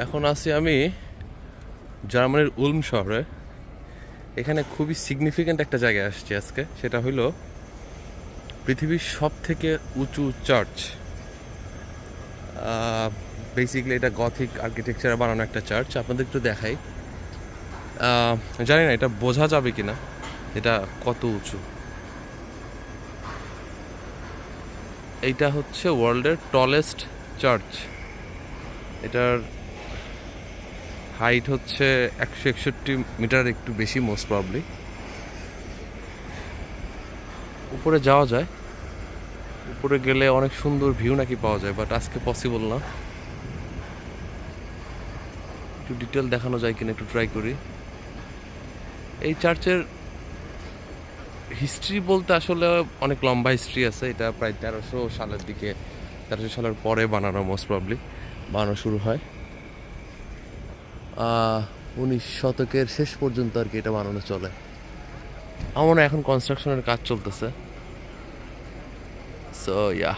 এখন আছি আমি জার্মানির উলম শহরে। এখানে খুবই সিগনিফিক্যান্ট একটা জায়গায় আসছি আজকে, সেটা হলো পৃথিবীর সব থেকে উঁচু চার্চ। বেসিক্যালি এটা গথিক আর্কিটেকচারে বানানো একটা চার্চ। আপনাদের একটু দেখাই, জানি না এটা বোঝা যাবে কিনা এটা কত উঁচু। এইটা হচ্ছে ওয়ার্ল্ডের টলেস্ট চার্চ। এটার হাইট হচ্ছে 161 মিটার, একটু বেশি মোস্ট প্রবাবলি। উপরে যাওয়া যায়, উপরে গেলে অনেক সুন্দর ভিউ নাকি পাওয়া যায়, বাট আজকে পসিবল না। একটু ডিটেল দেখানো যায় কিনা একটু ট্রাই করি। এই চার্চের হিস্ট্রি বলতে আসলে অনেক লম্বা হিস্ট্রি আছে। এটা প্রায় 1300 সালের দিকে, 1300 সালের পরে বানানো মোস্ট প্রবাবলি বানানো শুরু হয়। 19 শতকের শেষ পর্যন্ত আর কি এটা বানানো চলে। আমার মনে হয় এখন কনস্ট্রাকশনের কাজ চলতেছে। So yeah